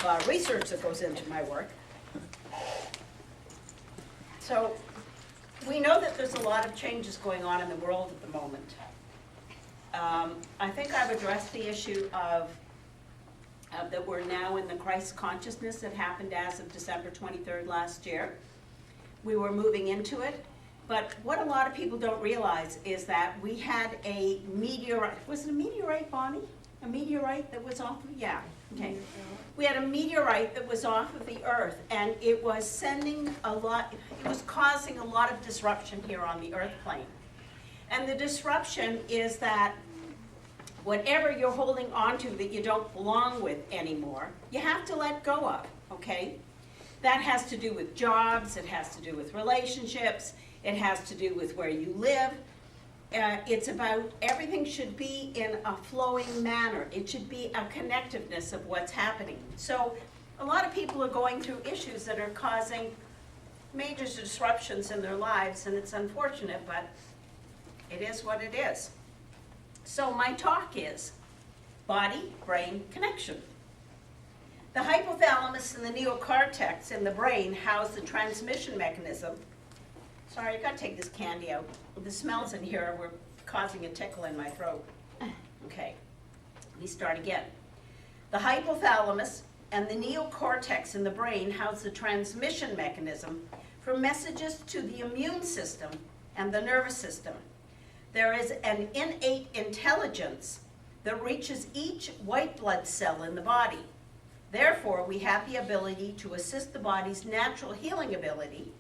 a lot of research that goes into my work. So we know that there's a lot of changes going on in the world at the moment. I think I've addressed the issue of that we're now in the Christ consciousness that happened as of December 23rd last year. We were moving into it, but what a lot of people don't realize is that we had a meteorite. Was it a meteorite, Bonnie? A meteorite that was off of, yeah, okay. We had a meteorite that was off of the Earth, and it was sending a lot, it was causing a lot of disruption here on the Earth plane. And the disruption is that whatever you're holding onto that you don't belong with anymore, you have to let go of, okay? That has to do with jobs, it has to do with relationships, it has to do with where you live. It's about everything should be in a flowing manner. It should be a connectiveness of what's happening. So a lot of people are going through issues that are causing major disruptions in their lives, and it's unfortunate, but it is what it is. So my talk is body-brain connection. The hypothalamus and the neocortex in the brain house the transmission mechanism. Sorry, I gotta take this candy out. The smells in here were causing a tickle in my throat. Okay, let me start again. The hypothalamus and the neocortex in the brain house the transmission mechanism for messages to the immune system and the nervous system. There is an innate intelligence that reaches each white blood cell in the body. Therefore, we have the ability to assist the body's natural healing ability,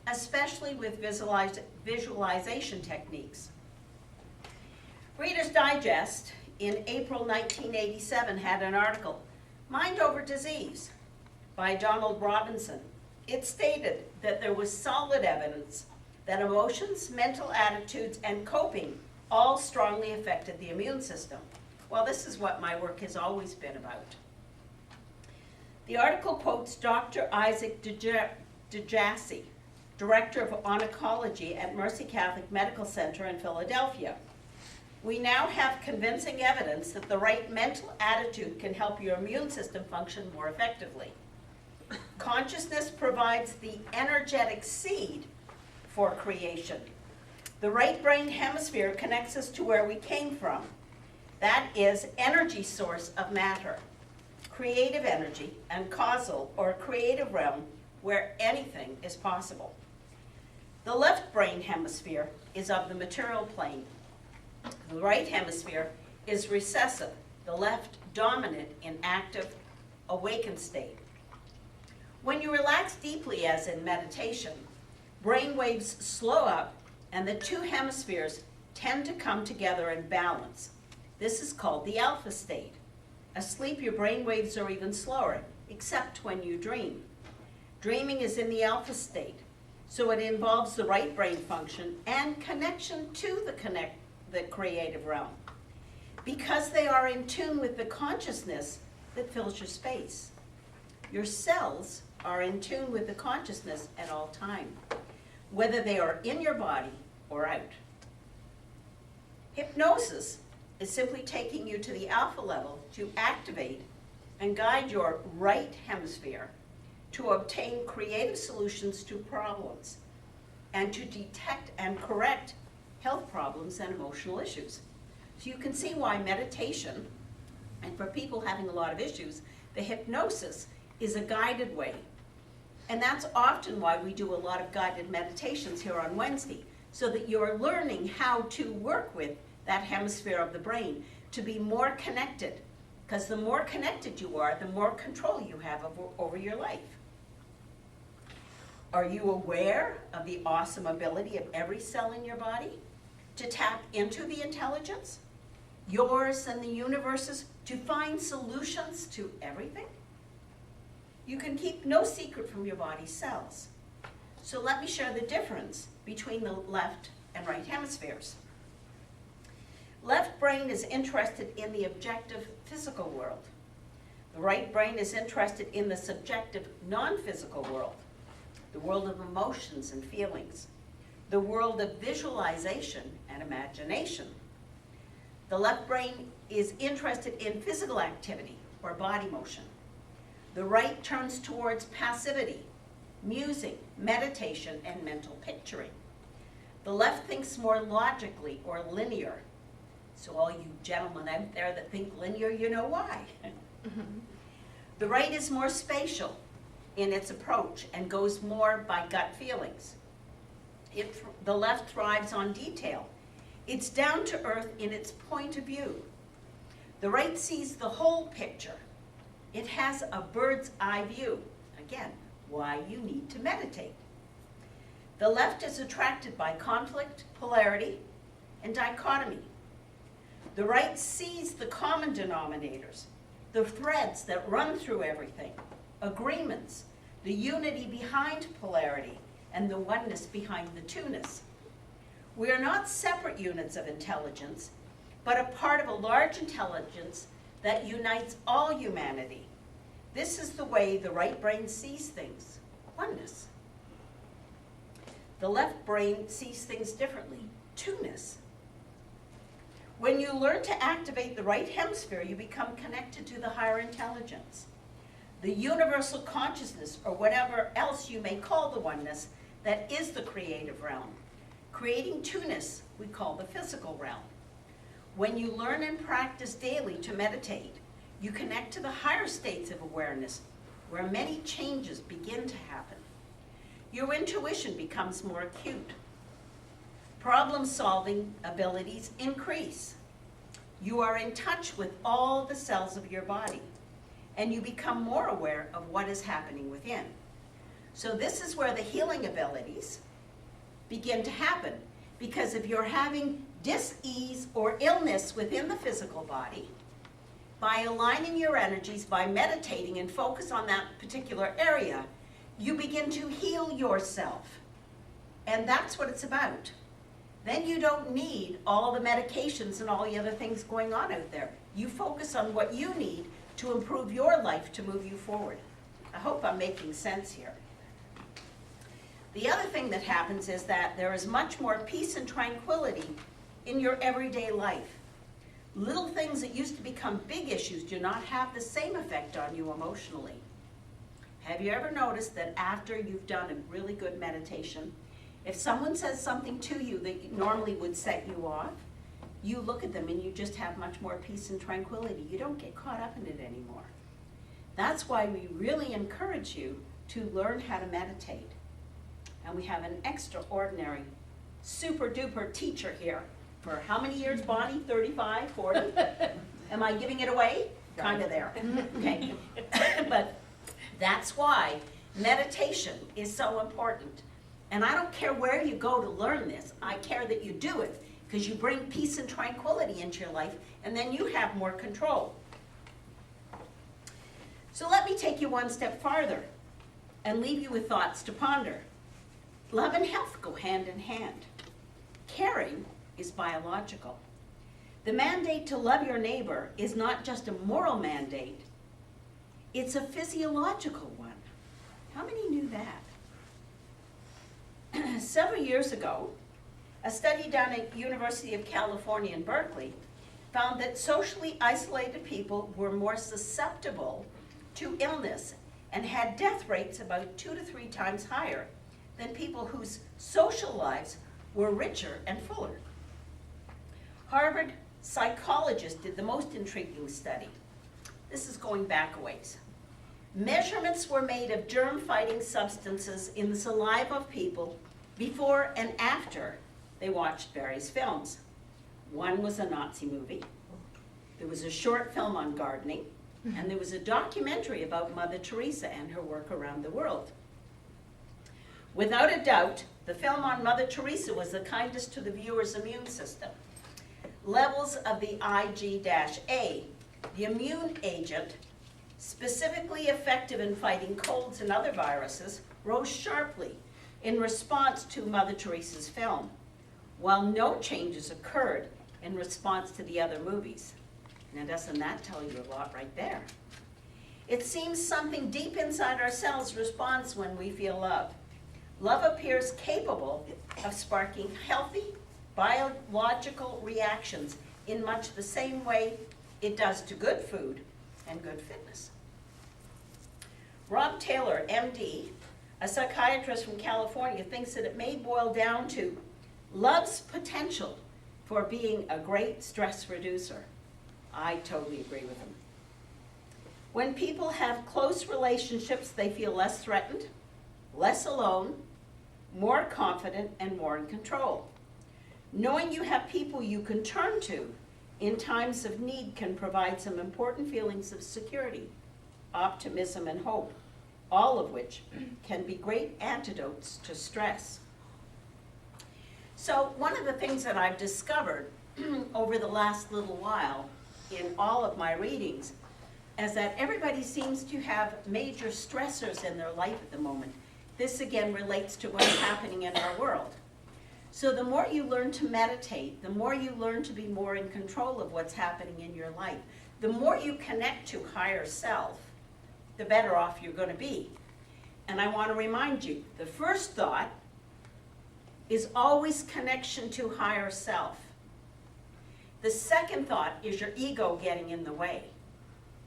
especially with visualization techniques. Reader's Digest in April 1987 had an article, Mind Over Disease, by Donald Robinson. It stated that there was solid evidence that emotions, mental attitudes, and coping all strongly affected the immune system. Well, this is what my work has always been about. The article quotes Dr. Isaac DeJassy, Director of Oncology at Mercy Catholic Medical Center in Philadelphia. We now have convincing evidence that the right mental attitude can help your immune system function more effectively. Consciousness provides the energetic seed for creation. The right brain hemisphere connects us to where we came from. That is energy source of matter, creative energy, and causal or creative realm where anything is possible. The left brain hemisphere is of the material plane. The right hemisphere is recessive, the left dominant in active, awakened state. When you relax deeply, as in meditation, brain waves slow up and the two hemispheres tend to come together in balance. This is called the alpha state. Asleep, your brain waves are even slower, except when you dream. Dreaming is in the alpha state, so it involves the right brain function and connection to the creative realm, because they are in tune with the consciousness that fills your space. Your cells are in tune with the consciousness at all time, whether they are in your body or out. Hypnosis is simply taking you to the alpha level to activate and guide your right hemisphere to obtain creative solutions to problems and to detect and correct health problems and emotional issues. So you can see why meditation, and for people having a lot of issues, the hypnosis is a guided way. And that's often why we do a lot of guided meditations here on Wednesday, so that you're learning how to work with that hemisphere of the brain to be more connected. Because the more connected you are, the more control you have over your life. Are you aware of the awesome ability of every cell in your body to tap into the intelligence, yours and the universe's, to find solutions to everything? You can keep no secret from your body's cells. So let me share the difference between the left and right hemispheres. Left brain is interested in the objective physical world. The right brain is interested in the subjective non-physical world, the world of emotions and feelings, the world of visualization and imagination. The left brain is interested in physical activity or body motion. The right turns towards passivity, musing, meditation, and mental picturing. The left thinks more logically or linear. So all you gentlemen out there that think linear, you know why. The right is more spatial in its approach and goes more by gut feelings. The left thrives on detail. It's down to earth in its point of view. The right sees the whole picture. It has a bird's eye view. Again, why you need to meditate. The left is attracted by conflict, polarity, and dichotomy. The right sees the common denominators, the threads that run through everything, agreements, the unity behind polarity, and the oneness behind the two-ness. We are not separate units of intelligence, but a part of a large intelligence that unites all humanity. This is the way the right brain sees things, oneness. The left brain sees things differently, two-ness. When you learn to activate the right hemisphere, you become connected to the higher intelligence, the universal consciousness, or whatever else you may call the oneness, that is the creative realm. Creating two-ness we call the physical realm. When you learn and practice daily to meditate, you connect to the higher states of awareness, where many changes begin to happen. Your intuition becomes more acute. Problem-solving abilities increase. You are in touch with all the cells of your body, and you become more aware of what is happening within. So this is where the healing abilities begin to happen, because if you're having dis-ease or illness within the physical body, by aligning your energies, by meditating and focus on that particular area, you begin to heal yourself. And that's what it's about. Then you don't need all the medications and all the other things going on out there. You focus on what you need to improve your life, to move you forward. I hope I'm making sense here. The other thing that happens is that there is much more peace and tranquility in your everyday life. Little things that used to become big issues do not have the same effect on you emotionally. Have you ever noticed that after you've done a really good meditation, if someone says something to you that normally would set you off, you look at them and you just have much more peace and tranquility. You don't get caught up in it anymore. That's why we really encourage you to learn how to meditate. And we have an extraordinary, super duper teacher here. For how many years, Bonnie? 35, 40? Am I giving it away? Kind of there. Okay. But that's why meditation is so important. And I don't care where you go to learn this. I care that you do it, because you bring peace and tranquility into your life, and then you have more control. So let me take you one step farther and leave you with thoughts to ponder. Love and health go hand in hand. Caring is biological. The mandate to love your neighbor is not just a moral mandate, it's a physiological one. How many knew that? Several years ago, a study done at University of California in Berkeley found that socially isolated people were more susceptible to illness and had death rates about 2 to 3 times higher than people whose social lives were richer and fuller. Harvard psychologists did the most intriguing study. This is going back a ways. Measurements were made of germ-fighting substances in the saliva of people before and after they watched various films. One was a Nazi movie. There was a short film on gardening, and there was a documentary about Mother Teresa and her work around the world. Without a doubt, the film on Mother Teresa was the kindest to the viewer's immune system. Levels of the Ig-A, the immune agent specifically effective in fighting colds and other viruses, rose sharply in response to Mother Teresa's film, while no changes occurred in response to the other movies. Now, doesn't that tell you a lot right there? It seems something deep inside ourselves responds when we feel love. Love appears capable of sparking healthy, biological reactions in much the same way it does to good food and good fitness. Taylor, MD, a psychiatrist from California, thinks that it may boil down to love's potential for being a great stress reducer. I totally agree with him. When people have close relationships, they feel less threatened, less alone, more confident, and more in control. Knowing you have people you can turn to in times of need can provide some important feelings of security, optimism, and hope, all of which can be great antidotes to stress. So one of the things that I've discovered over the last little while in all of my readings is that everybody seems to have major stressors in their life at the moment. This again relates to what's happening in our world. So the more you learn to meditate, the more you learn to be more in control of what's happening in your life, the more you connect to higher self, the better off you're going to be. And I want to remind you, the first thought is always connection to higher self. The second thought is your ego getting in the way.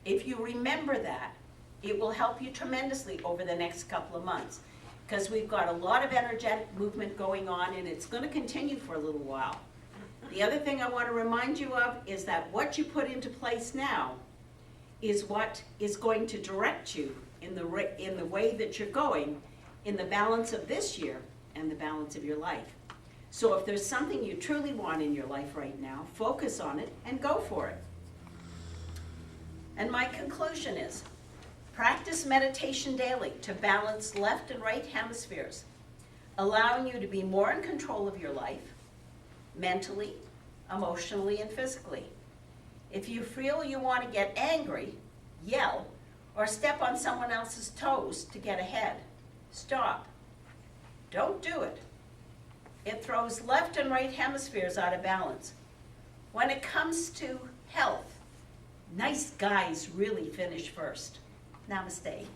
If you remember that, it will help you tremendously over the next couple of months, because we've got a lot of energetic movement going on, and it's going to continue for a little while. The other thing I want to remind you of is that what you put into place now is what is going to direct you in the way that you're going in the balance of this year and the balance of your life. So if there's something you truly want in your life right now, focus on it and go for it. And my conclusion is, practice meditation daily to balance left and right hemispheres, allowing you to be more in control of your life, mentally, emotionally, and physically. If you feel you want to get angry, yell, or step on someone else's toes to get ahead, stop. Don't do it. It throws left and right hemispheres out of balance. When it comes to health, nice guys really finish first. Namaste.